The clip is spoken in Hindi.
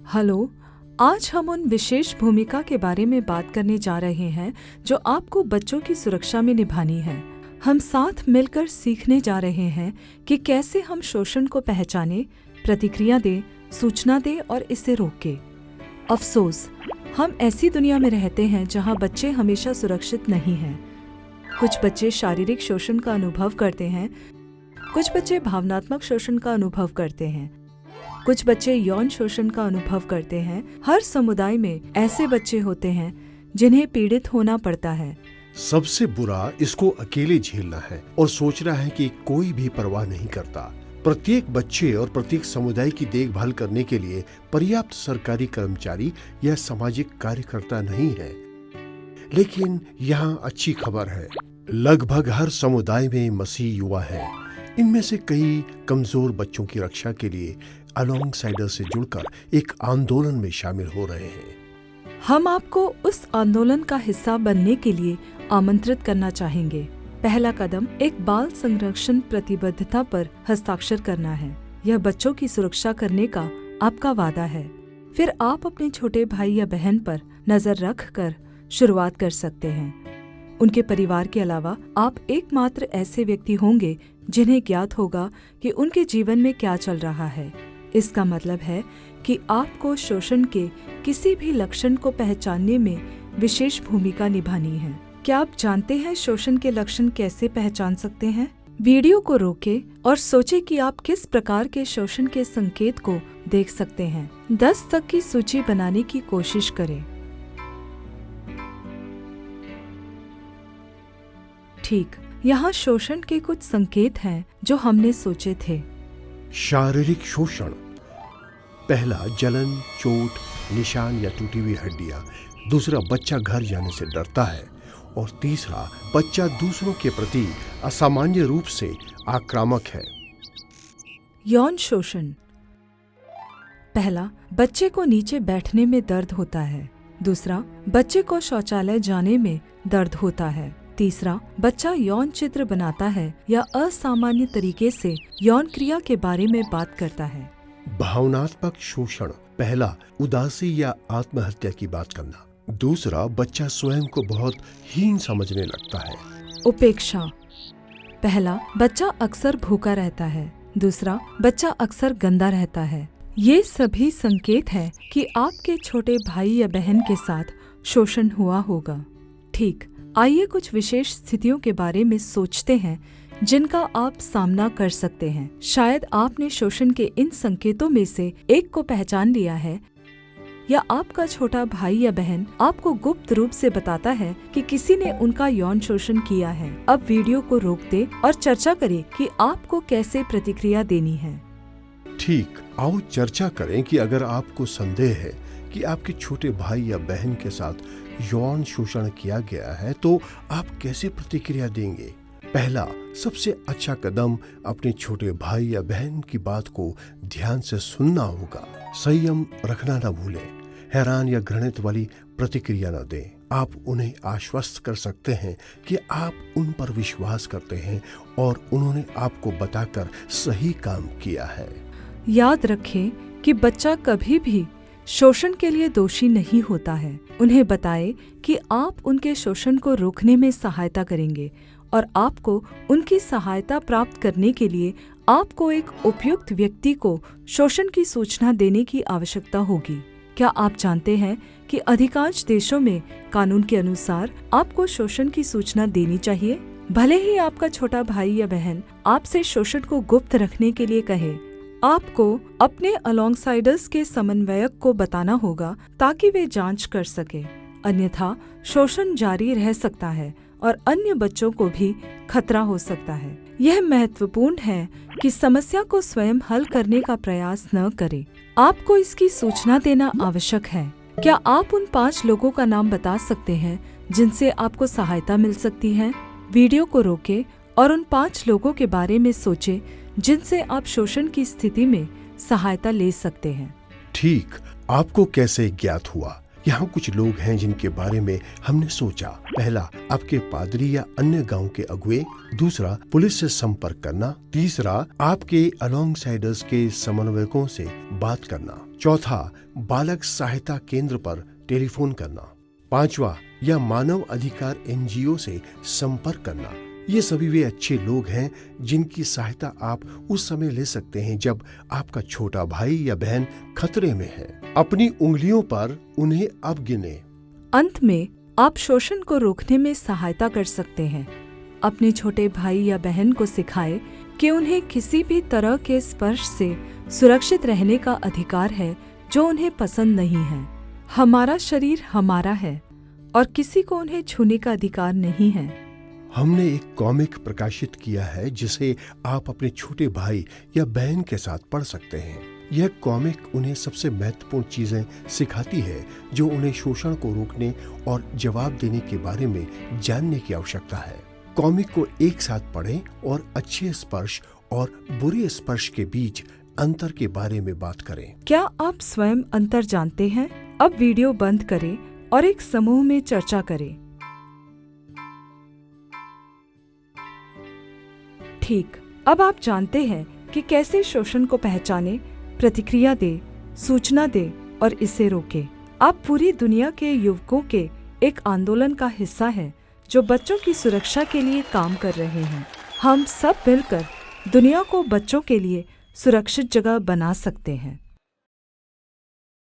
हेलो। आज हम उन विशेष भूमिका के बारे में बात करने जा रहे हैं जो आपको बच्चों की सुरक्षा में निभानी है। हम साथ मिलकर सीखने जा रहे हैं कि कैसे हम शोषण को पहचानें, प्रतिक्रिया दें, सूचना दें और इसे रोकें। अफसोस, हम ऐसी दुनिया में रहते हैं जहां बच्चे हमेशा सुरक्षित नहीं हैं। कुछ बच्चे शारीरिक शोषण का अनुभव करते हैं, कुछ बच्चे भावनात्मक शोषण का अनुभव करते हैं, कुछ बच्चे यौन शोषण का अनुभव करते हैं। हर समुदाय में ऐसे बच्चे होते हैं जिन्हें पीड़ित होना पड़ता है। सबसे बुरा इसको अकेले झेलना है और सोचना है कि कोई भी परवाह नहीं करता। प्रत्येक बच्चे और प्रत्येक समुदाय की देखभाल करने के लिए पर्याप्त सरकारी कर्मचारी या सामाजिक कार्यकर्ता नहीं है। लेकिन यहाँ अच्छी खबर है, लगभग हर समुदाय में मसीह युवा है। इनमें से कई कमजोर बच्चों की रक्षा के लिए अलोंगसाइडर से जुड़कर एक आंदोलन में शामिल हो रहे हैं। हम आपको उस आंदोलन का हिस्सा बनने के लिए आमंत्रित करना चाहेंगे। पहला कदम एक बाल संरक्षण प्रतिबद्धता पर हस्ताक्षर करना है। यह बच्चों की सुरक्षा करने का आपका वादा है। फिर आप अपने छोटे भाई या बहन पर नजर रख कर शुरुआत कर सकते हैं। उनके परिवार के अलावा आप एकमात्र ऐसे व्यक्ति होंगे जिन्हें ज्ञात होगा कि उनके जीवन में क्या चल रहा है। इसका मतलब है कि आपको शोषण के किसी भी लक्षण को पहचानने में विशेष भूमिका निभानी है। क्या आप जानते हैं शोषण के लक्षण कैसे पहचान सकते हैं? वीडियो को रोकें और सोचें कि आप किस प्रकार के शोषण के संकेत को देख सकते हैं। 10 तक की सूची बनाने की कोशिश करें। ठीक, यहाँ शोषण के कुछ संकेत हैं जो हमने सोचे थे। शारीरिक शोषण। पहला, जलन, चोट, निशान या टूटी हुई हड्डियां। दूसरा, बच्चा घर जाने से डरता है। और तीसरा, बच्चा दूसरों के प्रति असामान्य रूप से आक्रामक है। यौन शोषण। पहला, बच्चे को नीचे बैठने में दर्द होता है। दूसरा, बच्चे को शौचालय जाने में दर्द होता है। तीसरा, बच्चा यौन चित्र बनाता है या असामान्य तरीके से यौन क्रिया के बारे में बात करता है। भावनात्मक शोषण। पहला, उदासी या आत्महत्या की बात करना। दूसरा, बच्चा स्वयं को बहुत हीन समझने लगता है। उपेक्षा। पहला, बच्चा अक्सर भूखा रहता है। दूसरा, बच्चा अक्सर गंदा रहता है। ये सभी संकेत हैं कि आपके छोटे भाई या बहन के साथ शोषण हुआ होगा। ठीक, आइए कुछ विशेष स्थितियों के बारे में सोचते हैं जिनका आप सामना कर सकते हैं। शायद आपने शोषण के इन संकेतों में से एक को पहचान लिया है, या आपका छोटा भाई या बहन आपको गुप्त रूप से बताता है कि किसी ने उनका यौन शोषण किया है। अब वीडियो को रोक दे और चर्चा करें कि आपको कैसे प्रतिक्रिया देनी है। ठीक, आओ चर्चा करें कि अगर आपको संदेह है कि आपके छोटे भाई या बहन के साथ यौन शोषण किया गया है तो आप कैसे प्रतिक्रिया देंगे। पहला, सबसे अच्छा कदम अपने छोटे भाई या बहन की बात को ध्यान से सुनना होगा। संयम रखना न भूलें। हैरान या घृणित वाली प्रतिक्रिया न दें। आप उन्हें आश्वस्त कर सकते हैं कि आप उन पर विश्वास करते हैं और उन्होंने आपको बताकर सही काम किया है। याद रखें कि बच्चा कभी भी शोषण के लिए दोषी नहीं होता है। उन्हें बताएं कि आप उनके शोषण को रोकने में सहायता करेंगे और आपको उनकी सहायता प्राप्त करने के लिए आपको एक उपयुक्त व्यक्ति को शोषण की सूचना देने की आवश्यकता होगी। क्या आप जानते हैं कि अधिकांश देशों में कानून के अनुसार आपको शोषण की सूचना देनी चाहिए? भले ही आपका छोटा भाई या बहन आपसे शोषण को गुप्त रखने के लिए कहे, आपको अपने अलोंगसाइडर्स के समन्वयक को बताना होगा ताकि वे जांच कर सके। अन्यथा शोषण जारी रह सकता है और अन्य बच्चों को भी खतरा हो सकता है। यह महत्वपूर्ण है कि समस्या को स्वयं हल करने का प्रयास न करें। आपको इसकी सूचना देना आवश्यक है। क्या आप उन 5 लोगों का नाम बता सकते हैं जिनसे आपको सहायता मिल सकती है? वीडियो को रोकें और उन 5 लोगों के बारे में सोचें जिनसे आप शोषण की स्थिति में सहायता ले सकते हैं। ठीक, आपको कैसे ज्ञात हुआ? यहाँ कुछ लोग हैं जिनके बारे में हमने सोचा। पहला, आपके पादरी या अन्य गांव के अगुए। दूसरा, पुलिस से संपर्क करना। तीसरा, आपके अलोंगसाइडर्स के समन्वयकों से बात करना। चौथा, बालक सहायता केंद्र पर टेलीफोन करना। पांचवा, या मानव अधिकार NGO से संपर्क करना। ये सभी वे अच्छे लोग हैं जिनकी सहायता आप उस समय ले सकते हैं जब आपका छोटा भाई या बहन खतरे में है। अपनी उंगलियों पर उन्हें अब गिने। अंत में आप शोषण को रोकने में सहायता कर सकते हैं। अपने छोटे भाई या बहन को सिखाएं कि उन्हें किसी भी तरह के स्पर्श से सुरक्षित रहने का अधिकार है जो उन्हें पसंद नहीं है। हमारा शरीर हमारा है और किसी को उन्हें छूने का अधिकार नहीं है। हमने एक कॉमिक प्रकाशित किया है जिसे आप अपने छोटे भाई या बहन के साथ पढ़ सकते हैं। यह कॉमिक उन्हें सबसे महत्वपूर्ण चीजें सिखाती है जो उन्हें शोषण को रोकने और जवाब देने के बारे में जानने की आवश्यकता है। कॉमिक को एक साथ पढ़ें और अच्छे स्पर्श और बुरे स्पर्श के बीच अंतर के बारे में बात करें। क्या आप स्वयं अंतर जानते हैं? अब वीडियो बंद करें और एक समूह में चर्चा करें। ठीक, अब आप जानते हैं कि कैसे शोषण को पहचाने, प्रतिक्रिया दे, सूचना दे और इसे रोके। आप पूरी दुनिया के युवकों के एक आंदोलन का हिस्सा हैं जो बच्चों की सुरक्षा के लिए काम कर रहे हैं। हम सब मिलकर दुनिया को बच्चों के लिए सुरक्षित जगह बना सकते हैं।